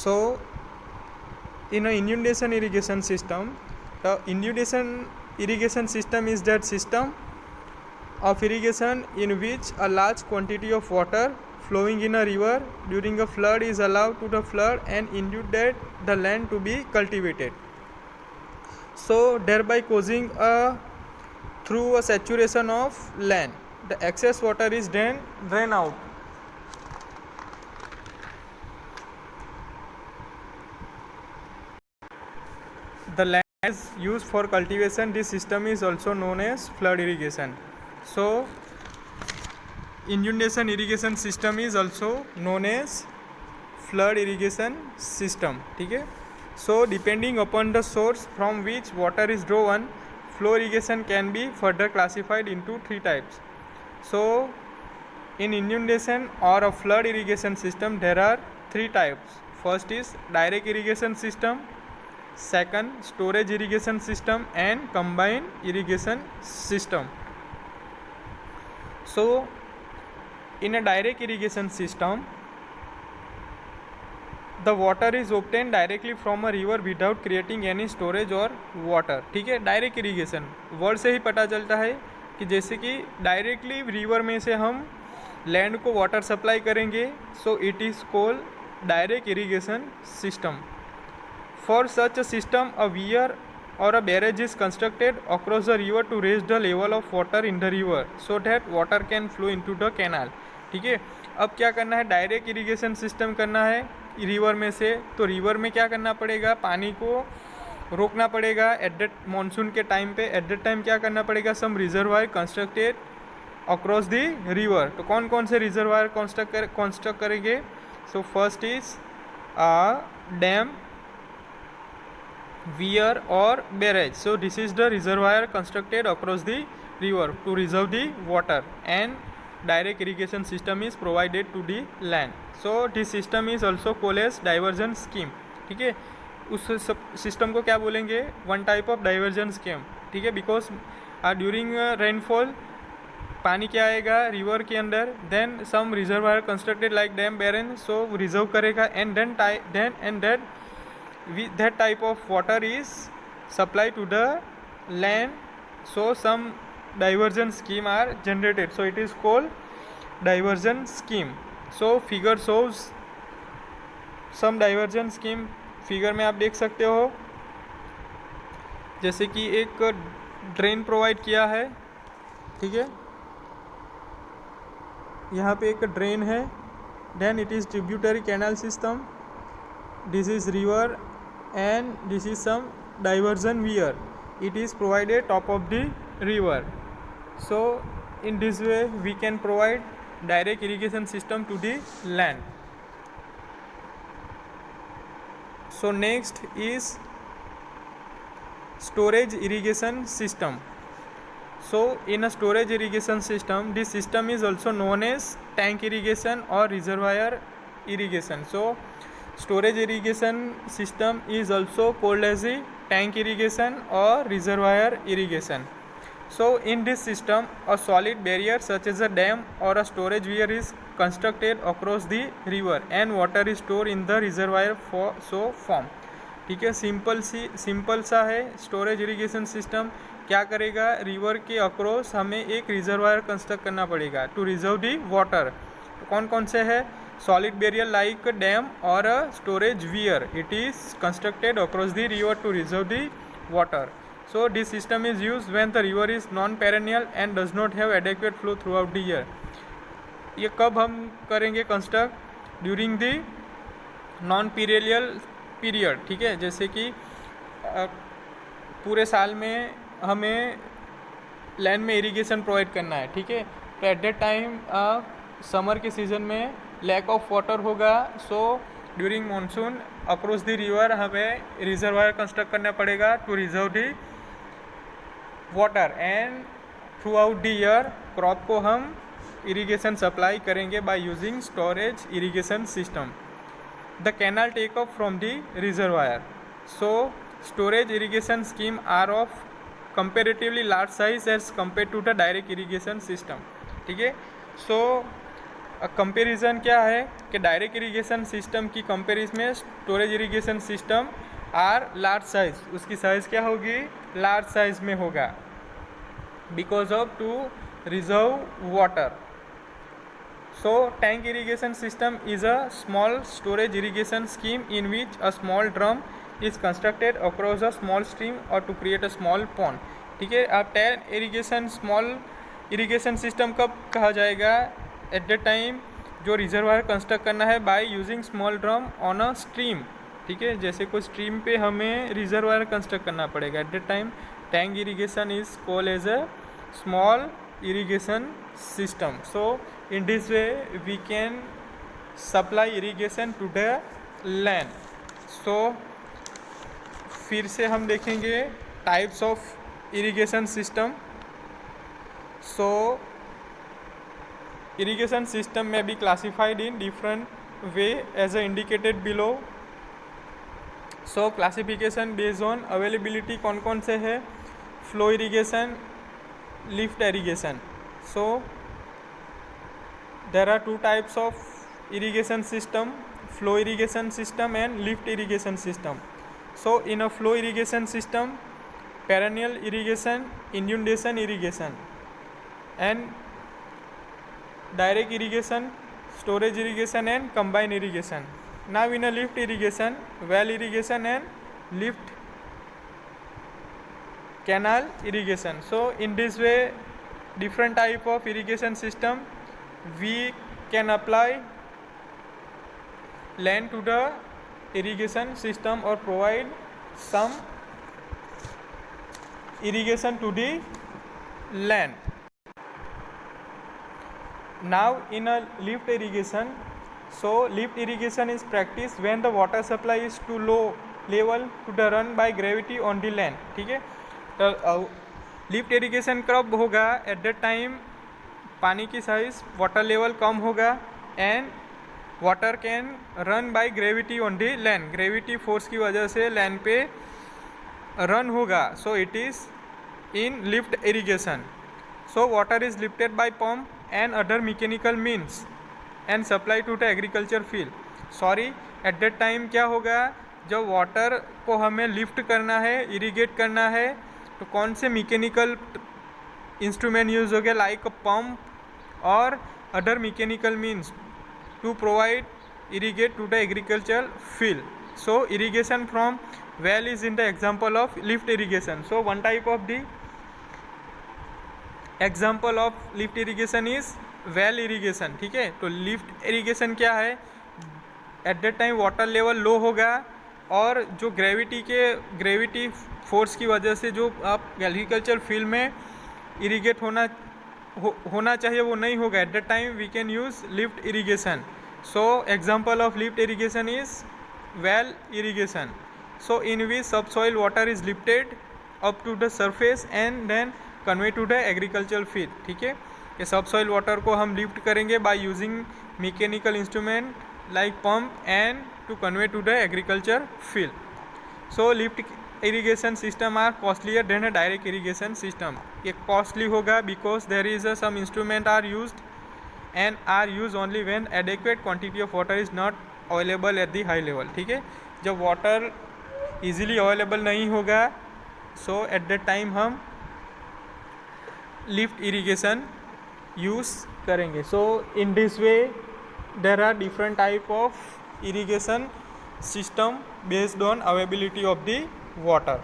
So in a inundation irrigation system, the inundation irrigation system is that system of irrigation in which a large quantity of water flowing in a river during a flood is allowed to the flood and inundate the land to be cultivated, so thereby causing a through a saturation of land. The excess water is then drained out. The land is used for cultivation. This system is also known as flood irrigation. So inundation irrigation system is also known as flood irrigation system. ठीक है. So depending upon the source from which water is drawn, flow irrigation can be further classified into three types. So in inundation or a flood irrigation system there are three types. First is direct irrigation system, second storage irrigation system, and combined irrigation system. So in a direct irrigation system, the water is obtained directly from a river without creating any storage or water. ठीक है. Direct irrigation word से ही पता चलता है कि जैसे कि directly river में से हम लैंड को वाटर सप्लाई करेंगे. So it is called direct irrigation system. For such a system a weir और a barrage is constructed across the river to raise the level of water in the river so that water can flow into the canal. ठीक है. अब क्या करना है, direct irrigation system करना है river में से. तो रिवर में क्या करना पड़ेगा, पानी को रोकना पड़ेगा एट द मानसून के टाइम पे. एट द टाइम क्या करना पड़ेगा, some reservoir constructed across the river. तो कौन कौन से रिजर्वायर कंस्ट्रक्ट करेंगे. So first is dam, weir or barrage. So this is the reservoir constructed across the river to reserve the water, and direct irrigation system is provided to the land. So this system is also called as diversion scheme. ठीक है. उस system को क्या बोलेंगे, one type of diversion scheme. ठीक है. Because during rainfall पानी क्या आएगा रिवर के अंदर, then some reservoir constructed like dam, barren, so reserve करेगा, and then that type of water is supplied to the land. So some diversion scheme are generated, so it is called diversion scheme. So figure shows some diversion scheme. Figure में आप देख सकते हो जैसे कि एक drain provide किया है. ठीक है. यहाँ पे एक ड्रेन है, then it is tributary canal system, this is river, and this is some diversion weir. It is provided top of the river. So in this way we can provide direct irrigation system to the land. So next is storage irrigation system. So in a storage irrigation system, this system is also known as tank irrigation or reservoir irrigation. So storage irrigation system is also called as the tank irrigation or reservoir irrigation. So in this system a solid barrier such as a dam or a storage weir is constructed across the river and water is stored in the reservoir for so form. ठीक है. Simple सा है storage irrigation system. क्या करेगा, river के across हमें एक reservoir construct करना पड़ेगा टू रिजर्व दी वाटर. तो कौन कौन से है, solid barrier like a dam or a storage weir. It is constructed across the river to reserve the water. So this system is used when the river is non-perennial and does not have adequate flow throughout the year. ये कब हम करेंगे construct, during the non periodical period. ठीक है. जैसे कि पूरे साल में हमें लैंड में इरीगेशन प्रोवाइड करना है. ठीक है. तो एट दैट टाइम समर के सीज़न में लैक ऑफ वाटर होगा. So during monsoon across the river हमें रिजर्वायर कंस्ट्रक्ट करना पड़ेगा to reserve the water, and throughout the year crop को हम इरीगेशन सप्लाई करेंगे by using storage irrigation system. The canal take off from the reservoir. So storage irrigation scheme are of comparatively large size as compare to the direct irrigation system. ठीक है. So comparison क्या है कि direct irrigation system की comparison में storage irrigation system are large size, उसकी size क्या होगी, लार्ज साइज में होगा, because of to reserve water. So tank irrigation system is a small storage irrigation scheme in which a small drum is constructed across a small stream or to create a small pond. ठीक है. अब tank irrigation small irrigation system कब कहा जाएगा, eight the time जो reservoir construct करना है by using small drum on a stream. ठीक है, जैसे कोई स्ट्रीम पे हमें रिजर्वायर कंस्ट्रक्ट करना पड़ेगा, at the time tank irrigation is called as a small irrigation system. So in this way we can supply irrigation to the land. So फिर से हम देखेंगे types of irrigation system. So irrigation system may be classified in different way as indicated below. So classification based on availability कौन कौन से है, flow irrigation, lift irrigation. So there are two types of irrigation system, flow irrigation system and lift irrigation system. So in a flow irrigation system, perennial irrigation, inundation irrigation and direct irrigation, storage irrigation and combined irrigation. Now in a lift irrigation, well irrigation and lift canal irrigation. So in this way different type of irrigation system we can apply land to the irrigation system or provide some irrigation to the land. Now in a lift irrigation, so lift irrigation is practiced when the water supply is too low level to the run by gravity on the land. ठीक है, तो lift irrigation कब होगा, at the time पानी की size water level कम होगा and water can run by gravity on the land, gravity force की वजह से लैंड पे रन होगा. So it is in lift irrigation. So water is lifted by pump and other mechanical means and supply to the agriculture field. Sorry, at the time क्या होगा, जब water को हमें लिफ्ट करना है, इरिगेट करना है, तो कौन से मैकेनिकल इंस्ट्रूमेंट यूज हो गया, लाइक पंप और other mechanical means to provide irrigate to the agriculture field. So irrigation from well is in the example of lift irrigation. So one type of the example of lift irrigation is well irrigation. ठीक है, तो lift irrigation क्या है, at the time water level low होगा और जो gravity force की वजह से जो आप एग्रीकल्चर फील्ड में इरीगेट होना चाहिए वो नहीं होगा, at the time we can use lift irrigation. So example of lift irrigation is well irrigation. So in which subsoil water is lifted up to the surface and then convey to the agriculture field. ठीक है, ये subsoil water को हम lift करेंगे by using mechanical instrument like pump and to convey to the agriculture field. So lift irrigation system are costlier than a direct irrigation system. ये costly होगा because there is some instrument are used and are used only when adequate quantity of water is not available at the high level. ठीक है, जब water easily available नहीं होगा, so at that time हम lift irrigation use करेंगे. So in this way there are different type of irrigation system based on availability of the water.